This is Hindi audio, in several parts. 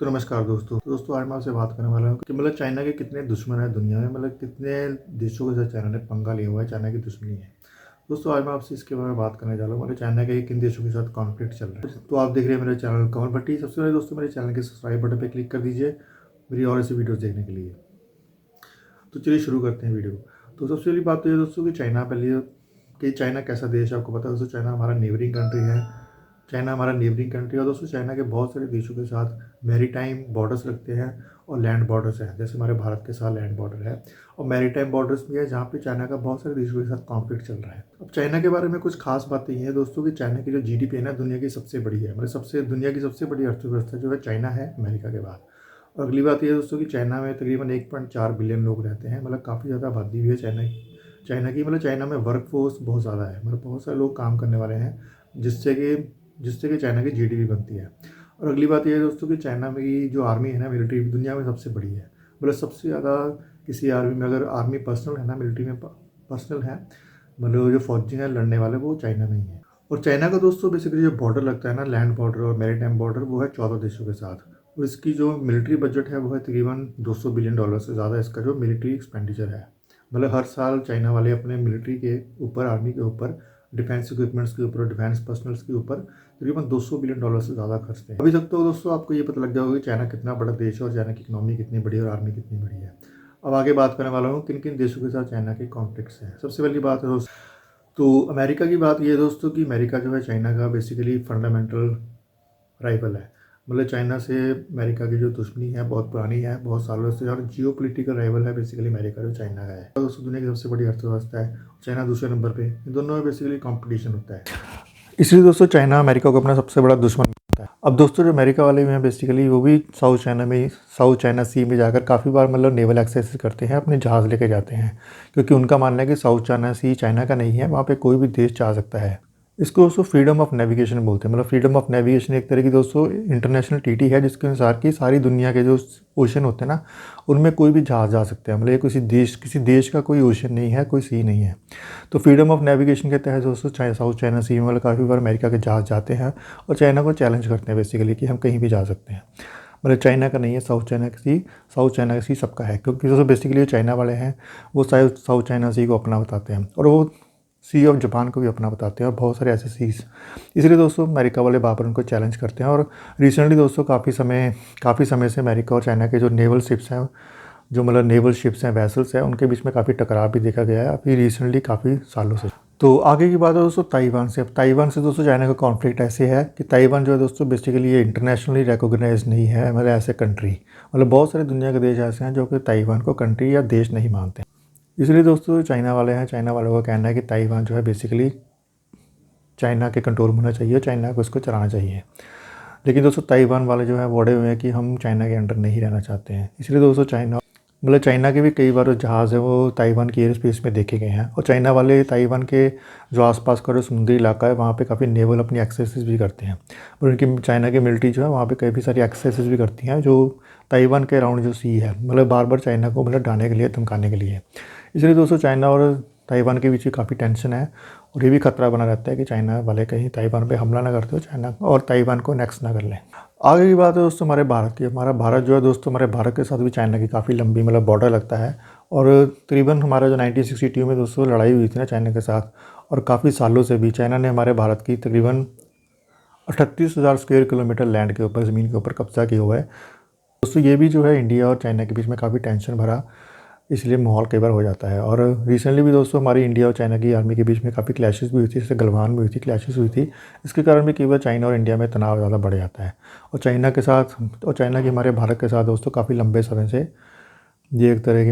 तो नमस्कार दोस्तों आज मैं आपसे बात करने वाला हूँ कि चाइना के कितने दुश्मन हैं दुनिया में। कितने देशों के साथ चाइना ने पंगा लिया हुआ है, चाइना की दुश्मनी है। दोस्तों आज मैं आपसे इसके बारे में बात करने जा रहा हूँ। चाइना के किन देशों के साथ कॉन्फ्लिक्ट चल रहा है। तो आप देख रहे हैं मेरे चैनल कमल भट्टी। सबसे पहले दोस्तों मेरे चैनल के सब्सक्राइब बटन पर क्लिक कर दीजिए मेरी और ऐसी वीडियोज़ देखने के लिए। तो चलिए शुरू करते हैं वीडियो। तो सबसे पहली बात तो ये दोस्तों कि चाइना कैसा देश है। आपको पता है दोस्तों, चाइना हमारा नेबरिंग कंट्री है। और दोस्तों चाइना के बहुत सारे देशों के साथ मैरीटाइम बॉर्डर्स रखते हैं और लैंड बॉर्डर्स हैं, जैसे हमारे भारत के साथ लैंड बॉर्डर है और मैरीटाइम बॉर्डर्स भी है, जहाँ पे चाइना का बहुत सारे देशों के साथ कॉन्फ्लिक्ट चल रहा है। अब चाइना के बारे में कुछ खास बातें ये है दोस्तों कि चाइना की जो जीडीपी है ना, दुनिया की सबसे बड़ी है। दुनिया की सबसे बड़ी अर्थव्यवस्था जो है चाइना है, अमेरिका के बाद। और अगली बात ये है दोस्तों कि चाइना में तकरीबन 1.4 बिलियन लोग रहते हैं। काफ़ी ज़्यादा आबादी भी है चाइना की। चाइना में वर्क फोर्स बहुत ज़्यादा है, बहुत सारे लोग काम करने वाले हैं, जिससे कि चाइना की जीडीपी बनती है। और अगली बात यह है दोस्तों कि चाइना में की जो आर्मी है ना, मिलिट्री दुनिया में सबसे बड़ी है। सबसे ज़्यादा किसी आर्मी में अगर आर्मी पर्सनल है ना, मिलिट्री में पर्सनल है, जो फौजी हैं लड़ने वाले, वो चाइना में ही है। और चाइना का दोस्तों बेसिकली जो बॉर्डर लगता है ना, लैंड बॉर्डर और मैरीटाइम बॉर्डर, वो है 14 देशों के साथ। और इसकी जो मिलिट्री बजट है वो है तकरीबन $200 बिलियन से ज़्यादा इसका जो मिलिट्री एक्सपेंडिचर है। हर साल चाइना वाले अपने मिलिट्री के ऊपर, आर्मी के ऊपर, डिफेंस इक्विपमेंट्स के ऊपर, डिफेंस पर्सनल्स के ऊपर तकरीबन $200 बिलियन से ज़्यादा खर्चते हैं। अभी तक तो दोस्तों आपको ये पता लग जाएगा कि चाइना कितना बड़ा देश है और चाइना की इकोनॉमी कितनी बड़ी है और आर्मी कितनी बड़ी है। अब आगे बात करने वाला हूँ किन किन देशों के साथ चाइना के कॉन्फ्लिक्ट्स हैं। सबसे पहली बात है दोस्तों, तो अमेरिका की बात ये है दोस्तों कि अमेरिका जो है चाइना का बेसिकली फंडामेंटल राइवल है। चाइना से अमेरिका की जो दुश्मनी है बहुत पुरानी है, बहुत सालों से, और जियो पोलिटिकल राइवल है बेसिकली अमेरिका जो चाइना का है। दोस्तों दुनिया की सबसे बड़ी अर्थव्यवस्था है, चाइना दूसरे नंबर पे। इन दोनों में बेसिकली कंपटीशन होता है, इसलिए दोस्तों चाइना अमेरिका को अपना सबसे बड़ा दुश्मन मानता है। अब दोस्तों जो अमेरिका वाले हैं बेसिकली वो भी साउथ चाइना सी में जाकर काफ़ी बार नेवल एक्सरसाइज करते हैं, अपने जहाज़ लेके जाते हैं, क्योंकि उनका मानना है कि साउथ चाइना सी चाइना का नहीं है, वहाँ पे कोई भी देश जा सकता है। इसको दोस्तों फ्रीडम ऑफ नेविगेशन बोलते हैं। फ्रीडम ऑफ नेविगेशन एक तरह की दोस्तों इंटरनेशनल ट्रीटी है, जिसके अनुसार कि सारी दुनिया के जो ओशन होते हैं ना, उनमें कोई भी जहाज़ जा सकते हैं। ये किसी देश का कोई ओशन नहीं है, कोई सी नहीं है। तो फ्रीडम ऑफ नेविगेशन के तहत दोस्तों साउथ चाइना सी में काफ़ी बार अमेरिका के जहाज़ जाते हैं और चाइना को चैलेंज करते हैं बेसिकली कि हम कहीं भी जा सकते हैं। चाइना का नहीं है साउथ चाइना सी सबका है, क्योंकि दोस्तों बेसिकली चाइना वाले हैं वो साउथ चाइना सी को अपना बताते हैं और वो सी ऑफ जापान को भी अपना बताते हैं और बहुत सारे ऐसे सीज। इसलिए दोस्तों अमेरिका वाले बार उनको चैलेंज करते हैं। और रिसेंटली दोस्तों काफ़ी समय से अमेरिका और चाइना के जो नेवल शिप्स हैं, नेवल शिप्स हैं, वेसल्स हैं, उनके बीच में काफ़ी टकराव भी देखा गया है अभी रिसेंटली काफ़ी सालों से। तो आगे की बात है दोस्तों ताइवान से। अब ताइवान से दोस्तों चाइना का कॉन्फ्लिक्ट ऐसे है कि ताइवान जो है दोस्तों बेसिकली ये इंटरनेशनली रिकॉग्नाइज नहीं है ऐसे कंट्री। बहुत सारे दुनिया के देश ऐसे हैं जो कि ताइवान को कंट्री या देश नहीं मानते। इसलिए दोस्तों चाइना वालों का कहना है कि ताइवान जो है बेसिकली चाइना के कंट्रोल में होना चाहिए, चाइना को इसको चलाना चाहिए। लेकिन दोस्तों ताइवान वाले जो है वो अड़े हुए हैं कि हम चाइना के अंडर नहीं रहना चाहते हैं। इसलिए दोस्तों चाइना के भी कई बार जो जहाज़ है वो ताइवान की एयर स्पेस में देखे गए हैं। और चाइना वाले ताइवान के जो आसपास का जो समुद्री इलाका है वहाँ पे काफ़ी नेवल अपनी एक्सरसाइज भी करते हैं। और उनकी चाइना की मिलिट्री जो है वहाँ पे काफ़ी सारी एक्सरसाइज भी करती हैं जो ताइवान के अराउंड जो सी है, बार बार चाइना को डालने के लिए, धमकाने के लिए। इसलिए दोस्तों चाइना और ताइवान के बीच काफ़ी टेंशन है और ये भी खतरा बना रहता है कि चाइना वाले कहीं ताइवान पे हमला ना करते हो, चाइना और ताइवान को नेक्स्ट ना कर लें। आगे की बात है दोस्तों हमारे भारत की। हमारा भारत जो है दोस्तों, हमारे भारत के साथ भी चाइना की काफ़ी लंबी बॉर्डर लगता है। और तकरीबन हमारा जो 1962 में दोस्तों लड़ाई हुई थी ना चाइना के साथ, और काफ़ी सालों से भी चाइना ने हमारे भारत की तकरीबन 38,000 स्क्वायर किलोमीटर लैंड के ऊपर, ज़मीन के ऊपर कब्जा किया हुआ है। दोस्तों ये भी जो है इंडिया और चाइना के बीच में काफ़ी टेंशन भरा इसलिए माहौल कई बार हो जाता है। और रिसेंटली भी दोस्तों हमारी इंडिया और चाइना की आर्मी के बीच में काफ़ी क्लैशेस भी हुई थी, जैसे गलवान में हुई थी, क्लैशेस हुई थी। इसके कारण भी कई बार चाइना और इंडिया में तनाव ज़्यादा बढ़ जाता है। और चाइना की हमारे भारत के साथ दोस्तों काफ़ी लंबे समय से ये एक तरह की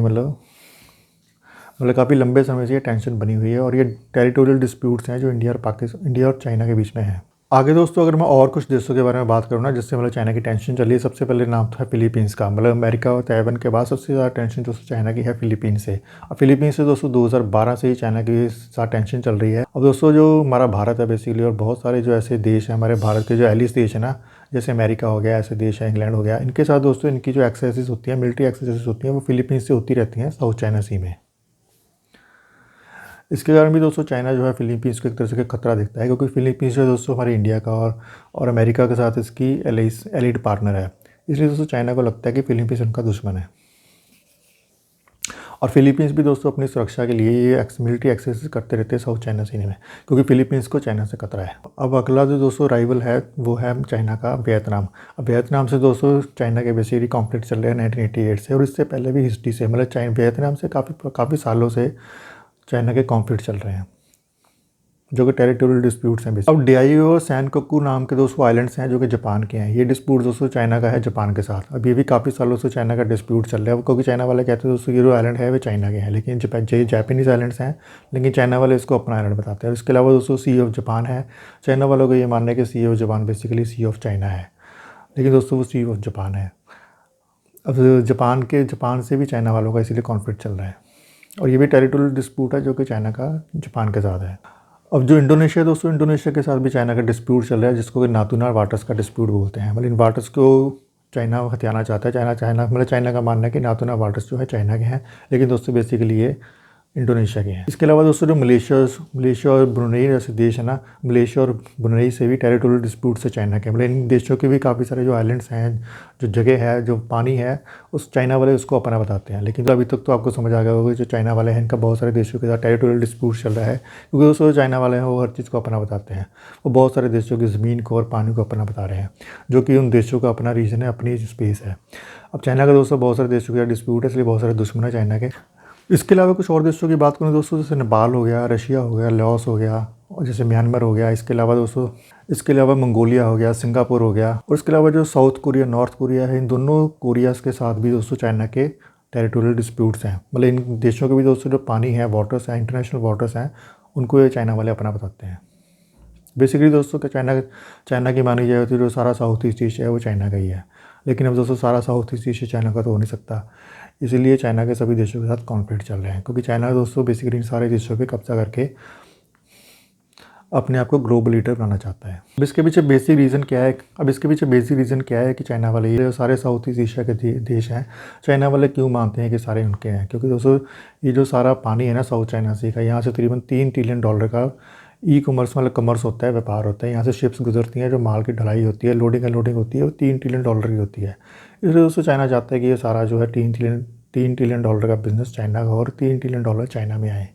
काफ़ी लंबे समय से ये टेंशन बनी हुई है और ये टेरिटोरियल डिस्प्यूट्स हैं जो इंडिया और चाइना के बीच में है। आगे दोस्तों अगर मैं और कुछ देशों के बारे में बात करूँ ना जिससे चाइना की टेंशन चली है, सबसे पहले नाम था फिलीपींस का। अमेरिका और ताइवान के बाद सबसे ज़्यादा टेंशन दोस्तों चाइना की है फिलीपींस से। और फिलीपींस से दोस्तों 2012 से ही चाइना के साथ टेंशन चल रही है। अब दोस्तों जो हमारा भारत है बेसिकली, और बहुत सारे जो ऐसे देश हैं हमारे भारत के जो एलिस देश है ना, जैसे अमेरिका हो गया, ऐसे देश है, इंग्लैंड हो गया, इनके साथ दोस्तों इनकी जो एक्सरसाइज होती है, मिलिट्री एक्सरसाइज होती हैं, वो फिलीपींस से होती रहती हैं साउथ चाइना सी में। इसके कारण भी दोस्तों चाइना जो है फिलीपींस को एक तरह से खतरा दिखता है, क्योंकि फिलीपींस जो है दोस्तों हमारे इंडिया का और अमेरिका के साथ इसकी एलिड पार्टनर है। इसलिए दोस्तों चाइना को लगता है कि फिलीपींस उनका दुश्मन है। और फिलीपींस भी दोस्तों अपनी सुरक्षा के लिए ये मिलिट्री एक्सरसाइज करते रहते हैं साउथ चाइना सी में, क्योंकि फिलीपींस को चाइना से खतरा है। अब अगला जो दोस्तों राइवल है वो है चाइना का वियतनाम। अब वियतनाम से दोस्तों चाइना के बेसिकली कॉन्फ्लिक्ट चल रहे हैं 1988 से, और इससे पहले भी हिस्ट्री से, मतलब वियतनाम से काफ़ी सालों से चाइना के कॉन्फ्लिक्ट चल रहे हैं, जो कि टेरिटोरियल डिस्प्यूट्स हैं। अब डियाओ और सैनकोकू नाम के दोस्तों आइलैंड्स हैं जो कि जापान के हैं। ये डिस्प्यूट दोस्तों चाइना का है जापान के साथ। अब ये भी काफ़ी सालों से चाइना का डिस्प्यूट चल रहा है, क्योंकि चाइना वाले कहते हैं दोस्तों ये जो आइलैंड है वो चाइना के हैं, लेकिन जापानीज़ आइलैंड्स हैं, लेकिन चाइना वाले इसको अपना आइलैंड बताते हैं। इसके अलावा दोस्तों सी ऑफ जापान है। चाइना वालों को ये मानना है कि sea of Japan basically sea of China है, लेकिन दोस्तों वो सी ऑफ जापान है। अब जापान से भी चाइना वालों का इसीलिए कॉन्फ्लिक्ट चल रहा है, और ये भी टेरिटोरियल डिस्प्यूट है जो कि चाइना का जापान के साथ है। अब जो इंडोनेशिया दोस्तों, इंडोनेशिया के साथ भी चाइना का डिस्प्यूट चल रहा है, जिसको कि नाथुला वाटर्स का डिस्प्यूट बोलते हैं। मतलब इन वाटर्स को चाइना हथियाना चाहता है। चाइना का मानना है कि नाथुला वाटर्स जो है चाइना के हैं, लेकिन दोस्तों बेसिकली ये इंडोनेशिया के हैं। इसके अलावा दोस्तों जो मलेशिया और ब्रुनेई जैसे देश है ना, मलेशिया और ब्रुनेई से भी टेरिटोरियल डिस्प्यूट से चाइना के, मतलब इन देशों के भी काफ़ी सारे जो आइलैंड्स हैं, जो जगह है, जो पानी है, उस चाइना वाले उसको अपना बताते हैं। लेकिन तो अभी तक तो आपको समझ आ गया होगा जो चाइना वाले हैं इनका बहुत सारे देशों के साथ टेरिटोरियल डिस्प्यूट चल रहा है, क्योंकि दोस्तों जो चाइना वाले हैं वो हर चीज़ को अपना बताते हैं। वो बहुत सारे देशों की ज़मीन को और पानी को अपना बता रहे हैं, जो कि उन देशों का अपना रीजन है, अपनी स्पेस है। अब चाइना का दोस्तों बहुत सारे देशों के साथ डिस्प्यूट है, इसलिए बहुत सारे दुश्मन है चाइना के। इसके अलावा कुछ और देशों की बात करें दोस्तों, जैसे नेपाल हो गया, रशिया हो गया, लाओस हो गया, और जैसे म्यांमार हो गया। इसके अलावा मंगोलिया हो गया, सिंगापुर हो गया, और इसके अलावा जो साउथ कोरिया, नॉर्थ कोरिया है, इन दोनों कोरियाज़ के साथ भी दोस्तों चाइना के टेरिटोरियल डिस्प्यूट्स हैं। मतलब इन देशों के भी दोस्तों जो पानी है, वाटर्स हैं, इंटरनेशनल वाटर्स हैं, उनको ये चाइना वाले अपना बताते हैं। बेसिकली दोस्तों चाइना की मानी जाए तो जो सारा साउथ ईस्ट एशिया है वो चाइना का ही है, लेकिन अब दोस्तों सारा साउथ ईस्ट एशिया चाइना का तो हो नहीं सकता। इसीलिए चाइना के सभी देशों के साथ कॉन्फ्लिक्ट चल रहे हैं, क्योंकि चाइना दोस्तों बेसिकली इन सारे देशों पे कब्जा करके अपने आप को ग्लोबल लीडर बनाना चाहता है। अब इसके पीछे बेसिक रीज़न क्या है कि चाइना वाले ये सारे साउथ ईस्ट एशिया के देश हैं, चाइना वाले क्यों मानते हैं कि सारे उनके हैं? क्योंकि दोस्तों ये जो सारा पानी है ना साउथ चाइना सी का, यहाँ से तकरीबन $3 ट्रिलियन का ई कॉमर्स मतलब कमर्स होता है, व्यापार होता है। यहाँ से शिप्स गुजरती हैं, जो माल की ढलाई होती है, लोडिंग अनलोडिंग होती है, वो $3 ट्रिलियन की होती है। इसलिए दोस्तों चाइना चाहता है कि ये सारा जो है $3 ट्रिलियन का बिजनेस चाइना का, और $3 ट्रिलियन चाइना में आए।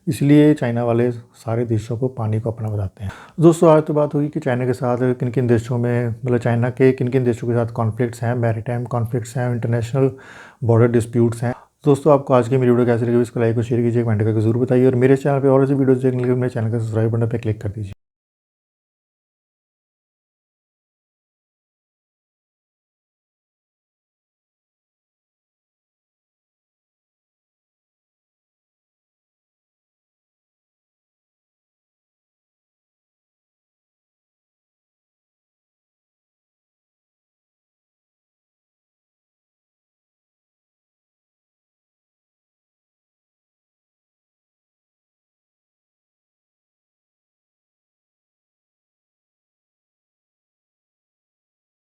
इसलिए चाइना वाले सारे देशों को पानी को अपना बताते हैं। दोस्तों आज तो बात होगी कि चाइना के साथ किन किन देशों में, मतलब चाइना के किन किन देशों के साथ कॉन्फ्लिक्ट्स हैं, मैरीटाइम कॉन्फ्लिक्ट्स हैं, इंटरनेशनल बॉर्डर डिस्प्यूट्स हैं। दोस्तों आपको आज की मेरी वीडियो कैसी लगी, इसको लाइक और शेयर कीजिए, कमेंट करके जरूर बताइए, और मेरे चैनल पे और ऐसी वीडियोस देखने के लिए मेरे चैनल का सब्सक्राइब बटन पर क्लिक कर दीजिए।